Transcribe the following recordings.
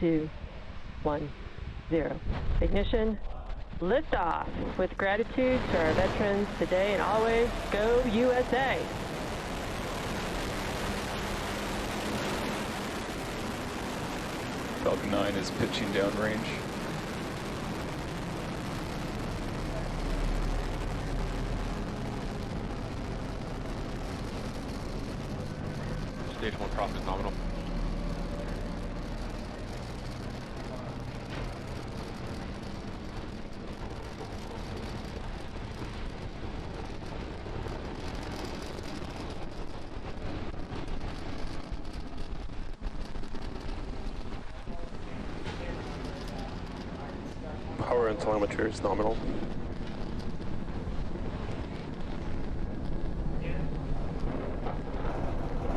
2, 1, 0. Ignition. Liftoff. With gratitude to our veterans today and always, go USA. Falcon 9 is pitching downrange. Stage 1 profit nominal. Power and telemetry is nominal.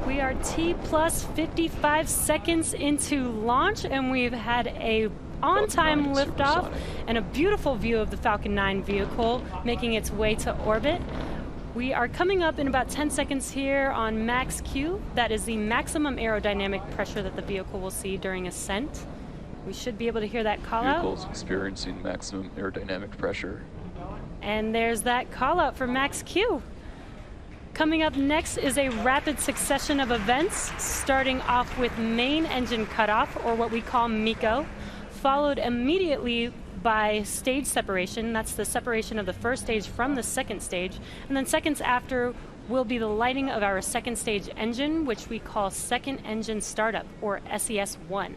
We are T plus 55 seconds into launch, and we've had a on-time liftoff and a beautiful view of the Falcon 9 vehicle making its way to orbit. We are coming up in about 10 seconds here on max Q. That is the maximum aerodynamic pressure that the vehicle will see during ascent. We should be able to hear that call out. Vehicle's experiencing maximum aerodynamic pressure. And there's that call out for max Q. Coming up next is a rapid succession of events, starting off with main engine cutoff, or what we call MECO, followed immediately by stage separation. That's the separation of the first stage from the second stage. And then seconds after will be the lighting of our second stage engine, which we call second engine startup, or SES-1.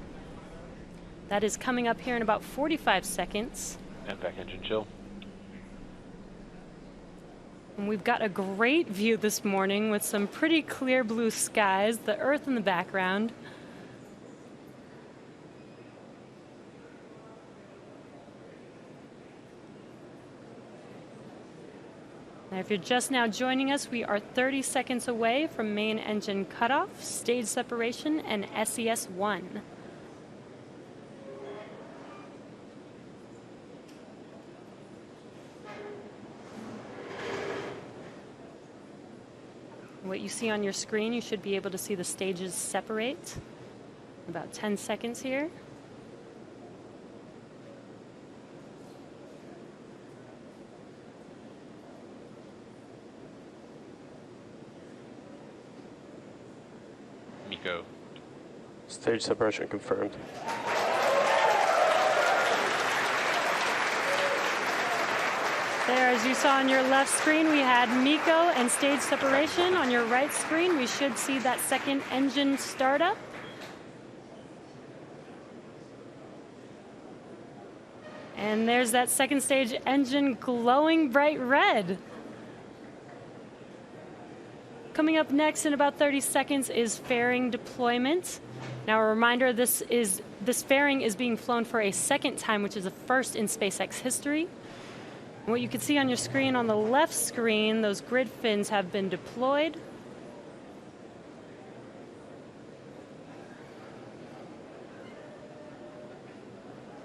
That is coming up here in about 45 seconds. And back engine chill. And we've got a great view this morning with some pretty clear blue skies, the Earth in the background. Now, if you're just now joining us, we are 30 seconds away from main engine cutoff, stage separation, and SES-1. What you see on your screen, you should be able to see the stages separate. About 10 seconds here. MECO. Stage separation confirmed. There, as you saw on your left screen, we had MECO and stage separation. On your right screen, we should see that second engine startup. And there's that second stage engine glowing bright red. Coming up next in about 30 seconds is fairing deployment. Now, a reminder, this fairing is being flown for a second time, which is a first in SpaceX history. What you can see on your screen, on the left screen, those grid fins have been deployed.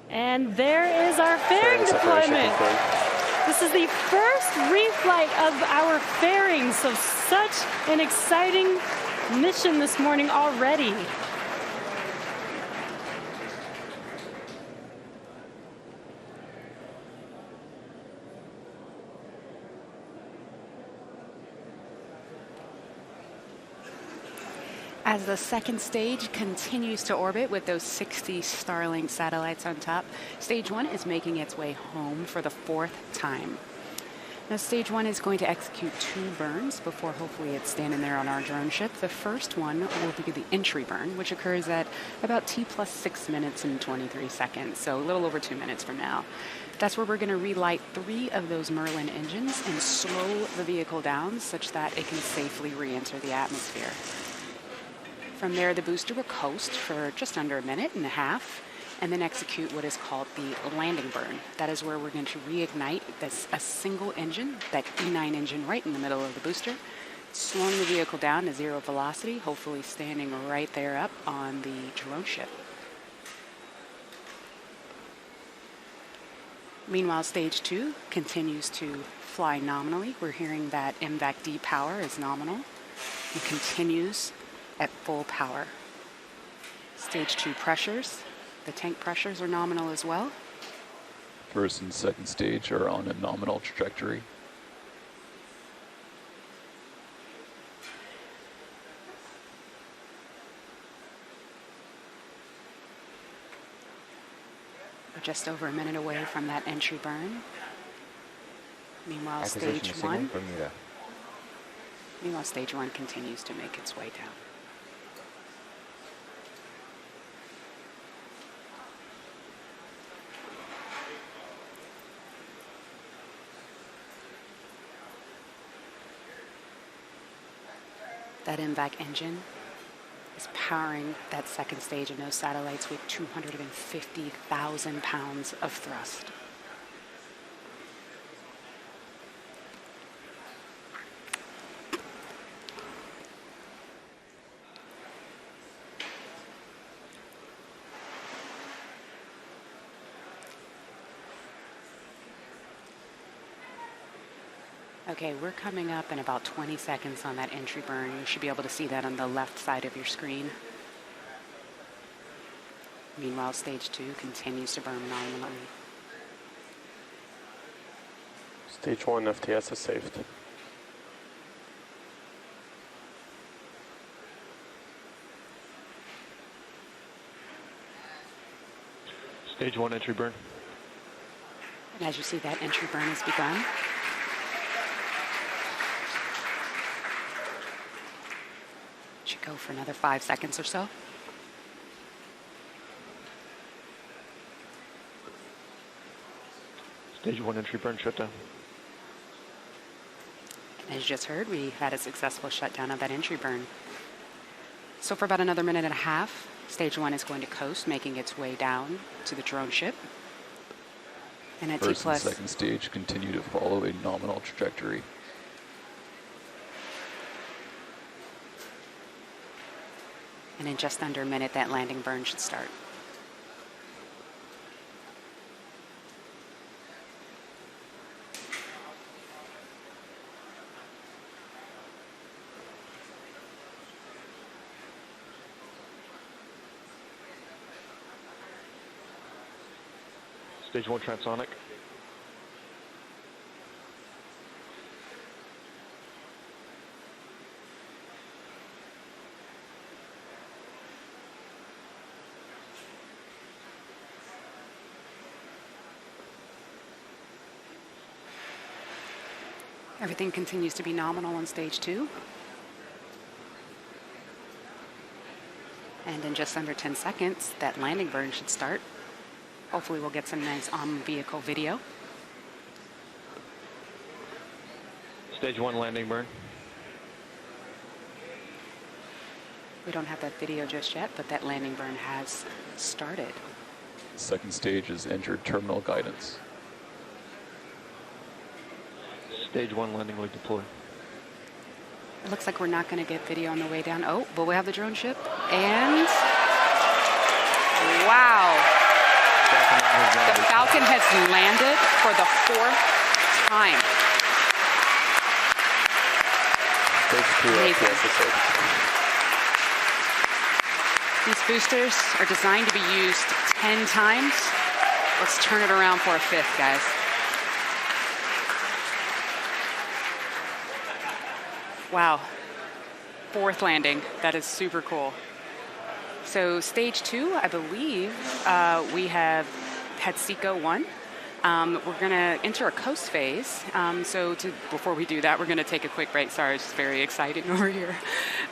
And there is our fairing deployment. This is the first reflight of our fairing, so such an exciting mission this morning already. As the second stage continues to orbit with those 60 Starlink satellites on top, stage 1 is making its way home for the 4th time. Now, stage 1 is going to execute 2 burns before hopefully it's standing there on our drone ship. The first one will be the entry burn, which occurs at about T plus 6 minutes and 23 seconds, so a little over 2 minutes from now. That's where we're going to relight 3 of those Merlin engines and slow the vehicle down such that it can safely re-enter the atmosphere. From there, the booster will coast for just under a minute and a half, and then execute what is called the landing burn. That is where we're going to reignite a single engine, that E9 engine right in the middle of the booster, slowing the vehicle down to 0 velocity, hopefully standing right there up on the drone ship. Meanwhile, stage 2 continues to fly nominally. We're hearing that MVAC-D power is nominal and continues at full power. Stage 2 pressures The tank pressures are nominal as well. First and second stage are on a nominal trajectory. We're just over a minute away from that entry burn. Meanwhile, Acquisition stage signal, one. Bermuda. Meanwhile, stage one continues to make its way down. That MVAC engine is powering that second stage of those satellites with 250,000 pounds of thrust. Okay, we're coming up in about 20 seconds on that entry burn. You should be able to see that on the left side of your screen. Meanwhile, stage two continues to burn nominally. Stage 1 FTS is saved. Stage 1 entry burn. And as you see, that entry burn has begun. Should go for another 5 seconds or so. Stage 1 entry burn shutdown. As you just heard, we had a successful shutdown of that entry burn. So for about another minute and a half, stage one is going to coast, making its way down to the drone ship. And at First and T+, second stage continue to follow a nominal trajectory. and in just under a minute, that landing burn should start. Stage 1 transonic. Everything continues to be nominal on stage 2. And in just under 10 seconds, that landing burn should start. Hopefully we'll get some nice on-vehicle video. Stage 1 landing burn. We don't have that video just yet, but that landing burn has started. Second stage has entered terminal guidance. Stage 1 landing leg deployed. It looks like we're not going to get video on the way down. Oh, but we have the drone ship. And wow. The Falcon has landed for the 4th time. Amazing. These boosters are designed to be used 10 times. Let's turn it around for a 5th, guys. Wow. 4th landing. That is super cool. So stage 2, I believe we have had SECO 1. We're going to enter a coast phase. Before we do that, we're going to take a quick break. Sorry, it's very exciting over here.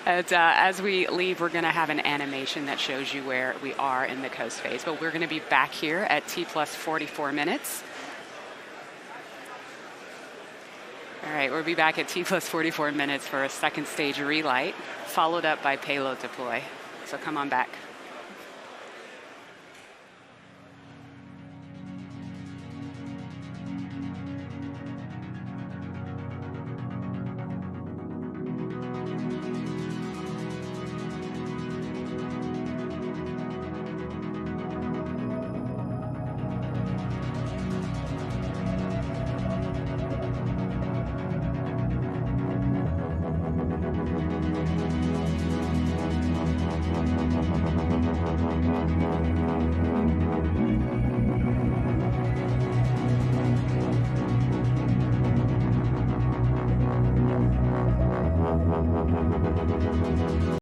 And, as we leave, we're going to have an animation that shows you where we are in the coast phase. But we're going to be back here at T+44 minutes. All right, we'll be back at T+44 minutes for a second stage relight, followed up by payload deploy. So come on back.